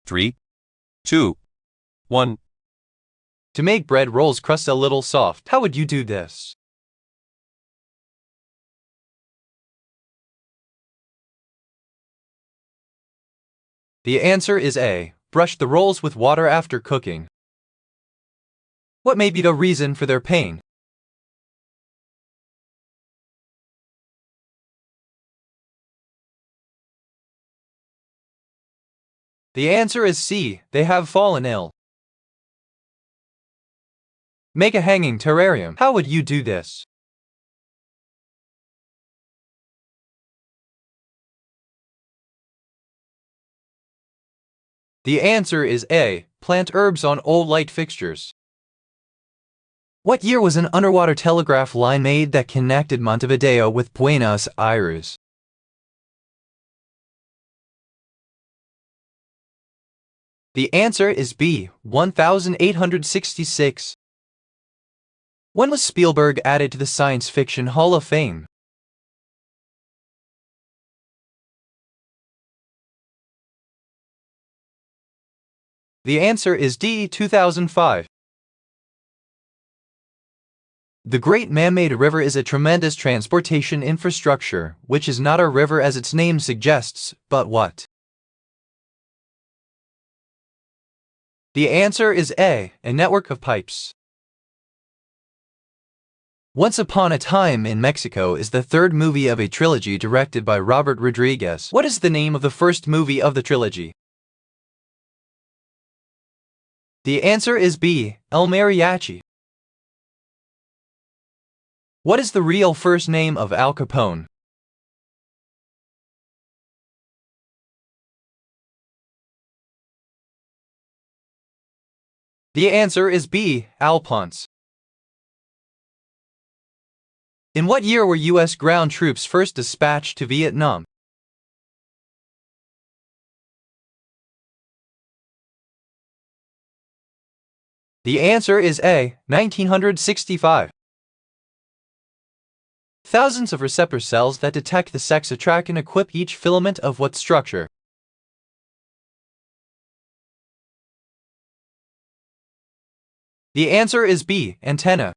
3, 2, 1. To make bread rolls crust a little soft, how would you do this? The answer is A. Brush the rolls with water after cooking. What may be the reason for their pain? The answer is C. They have fallen ill. Make a hanging terrarium. How would you do this? The answer is A. Plant herbs on old light fixtures. What year was an underwater telegraph line made that connected Montevideo with Buenos Aires? The answer is B. 1866. When was Spielberg added to the Science Fiction Hall of Fame? The answer is D. 2005. The Great Man-Made River is a tremendous transportation infrastructure, which is not a river as its name suggests, but what? The answer is A. A network of pipes. Once Upon a Time in Mexico is the third movie of a trilogy directed by Robert Rodriguez. What is the name of the first movie of the trilogy? The answer is B. El Mariachi. What is the real first name of Al Capone? The answer is B. Al Ponce. In what year were U.S. ground troops first dispatched to Vietnam? The answer is A. 1965. Thousands of receptor cells that detect the sex attract and equip each filament of what structure? The answer is B. Antenna.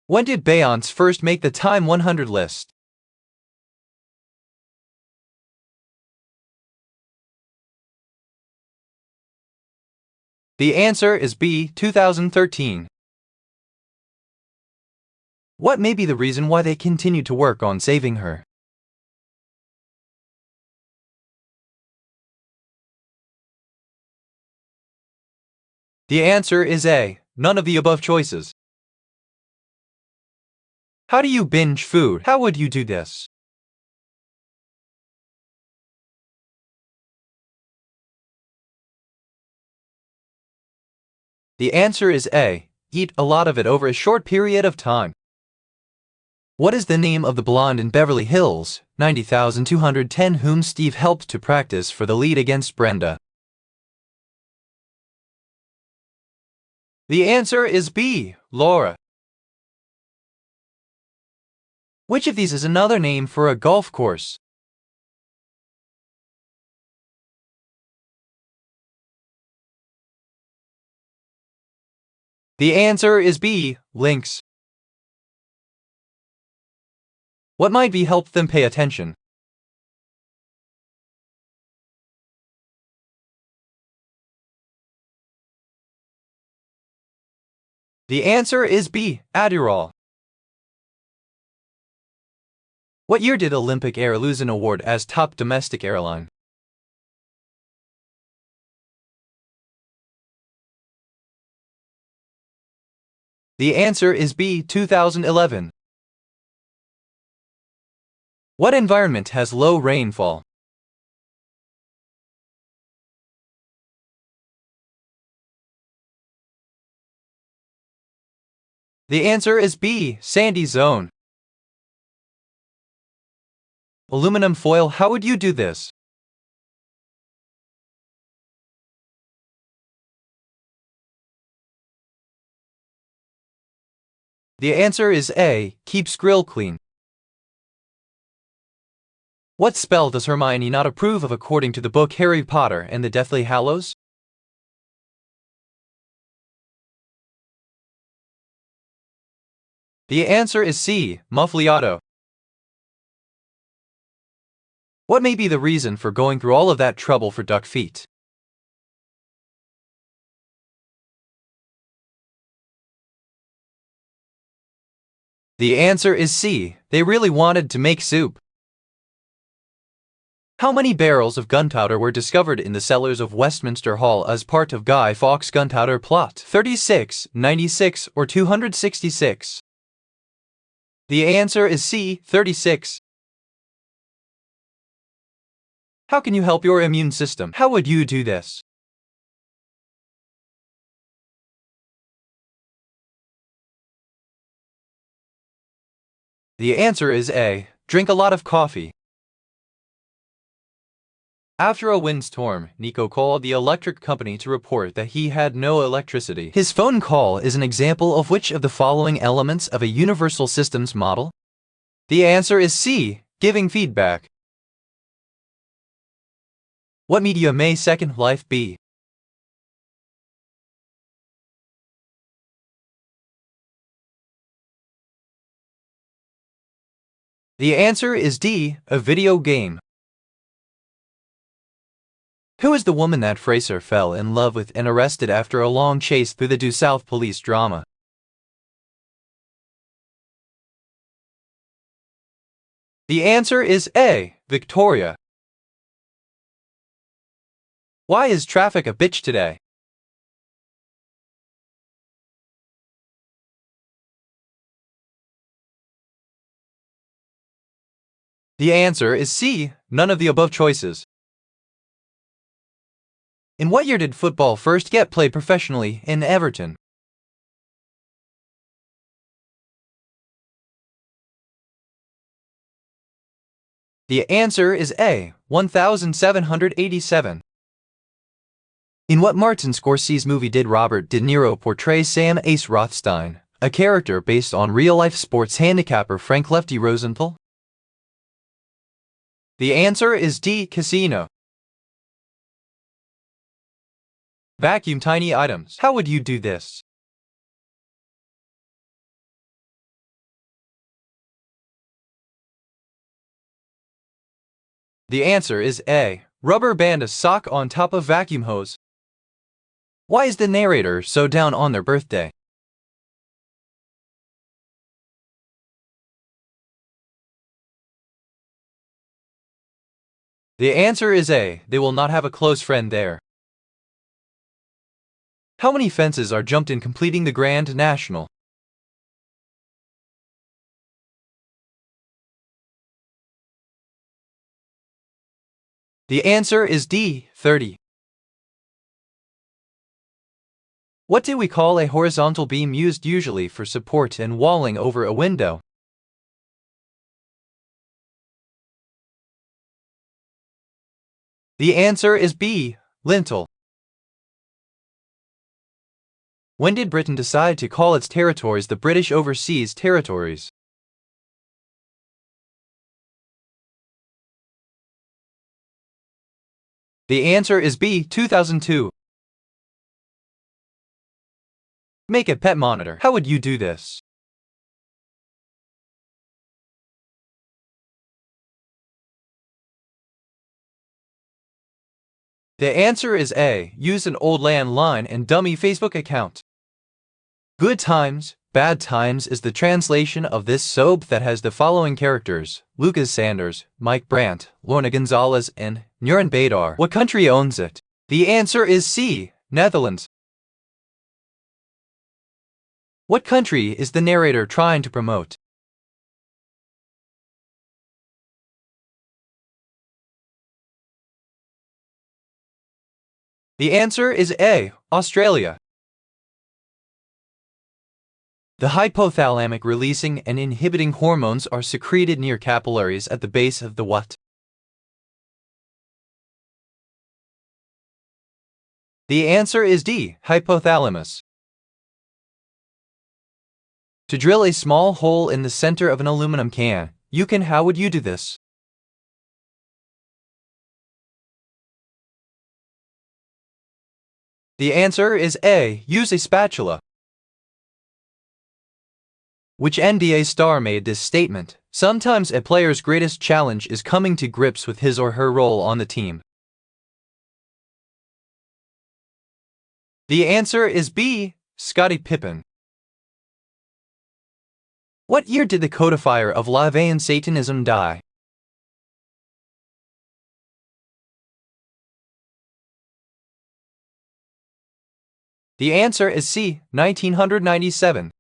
When did Beyonce first make the Time 100 list? The answer is B. 2013. What may be the reason why they continue to work on saving her? The answer is A. None of the above choices. How do you binge food? How would you do this? The answer is A. Eat a lot of it over a short period of time. What is the name of the blonde in Beverly Hills, 90,210 whom Steve helped to practice for the lead against Brenda? The answer is B. Laura. Which of these is another name for a golf course? The answer is B. Links. What might be help them pay attention? The answer is B. Adderall. What year did Olympic Air lose an award as top domestic airline? The answer is B. 2011. What environment has low rainfall? The answer is B. Sandy zone. Aluminum foil, how would you do this? The answer is A. Keeps grill clean. What spell does Hermione not approve of according to the book Harry Potter and the Deathly Hallows? The answer is C. Muffliato. What may be the reason for going through all of that trouble for duck feet? The answer is C. They really wanted to make soup. How many barrels of gunpowder were discovered in the cellars of Westminster Hall as part of Guy Fawkes' gunpowder plot? 36, 96, or 266? The answer is C. 36. How can you help your immune system? How would you do this? The answer is A. Drink a lot of coffee. After a windstorm, Nico called the electric company to report that he had no electricity. His phone call is an example of which of the following elements of a universal systems model? The answer is C. Giving feedback. What media may Second Life be? The answer is D. A video game. Who is the woman that Fraser fell in love with and arrested after a long chase through the Due South police drama? The answer is A. Victoria. Why is traffic a bitch today? The answer is C. None of the above choices. In what year did football first get played professionally in Everton? The answer is A. 1787. In what Martin Scorsese movie did Robert De Niro portray Sam Ace Rothstein, a character based on real-life sports handicapper Frank Lefty Rosenthal? The answer is D. Casino. Vacuum tiny items. How would you do this? The answer is A. Rubber band a sock on top of vacuum hose. Why is the narrator so down on their birthday? The answer is A. They will not have a close friend there. How many fences are jumped in completing the Grand National? The answer is D. 30. What do we call a horizontal beam used usually for support and walling over a window? The answer is B. Lintel. When did Britain decide to call its territories the British Overseas Territories? The answer is B. 2002. Make a pet monitor. How would you do this? The answer is A. Use an old landline and dummy Facebook account. Good Times, Bad Times is the translation of this soap that has the following characters: Lucas Sanders, Mike Brandt, Lorna Gonzalez, and Nuran Badar. What country owns it? The answer is C. Netherlands. What country is the narrator trying to promote? The answer is A. Australia. The hypothalamic releasing and inhibiting hormones are secreted near capillaries at the base of the what? The answer is D. Hypothalamus. To drill a small hole in the center of an aluminum can, how would you do this? The answer is A. Use a spatula. Which NBA star made this statement? Sometimes a player's greatest challenge is coming to grips with his or her role on the team. The answer is B. Scottie Pippen. What year did the codifier of LaVeyan Satanism die? The answer is C. 1997.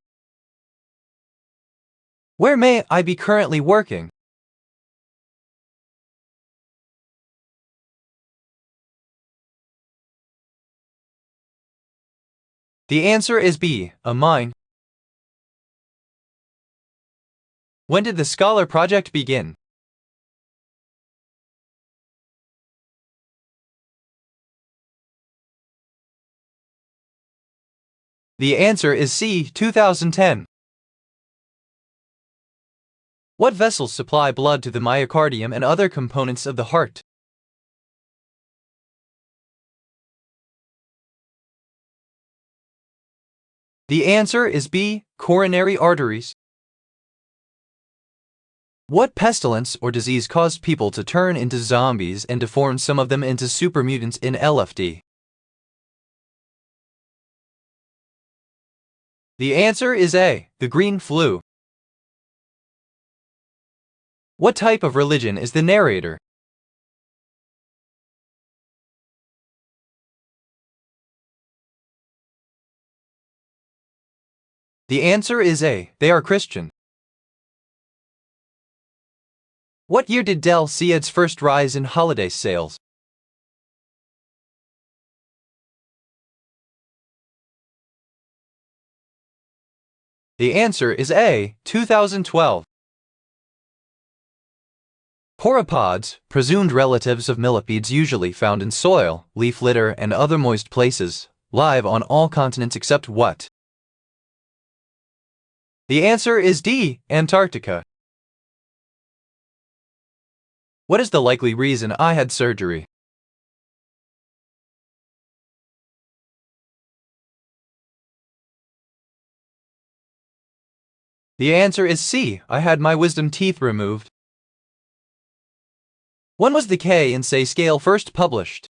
Where may I be currently working? The answer is B. A mine. When did the Scholar Project begin? The answer is C. 2010. What vessels supply blood to the myocardium and other components of the heart? The answer is B. Coronary arteries. What pestilence or disease caused people to turn into zombies and deformed some of them into super mutants in LFD? The answer is A. The green flu. What type of religion is the narrator? The answer is A. They are Christian. What year did Dell see its first rise in holiday sales? The answer is A. 2012. Pauropods, presumed relatives of millipedes usually found in soil, leaf litter, and other moist places, live on all continents except what? The answer is D. Antarctica. What is the likely reason I had surgery? The answer is C. I had my wisdom teeth removed. When was the K in Say scale first published?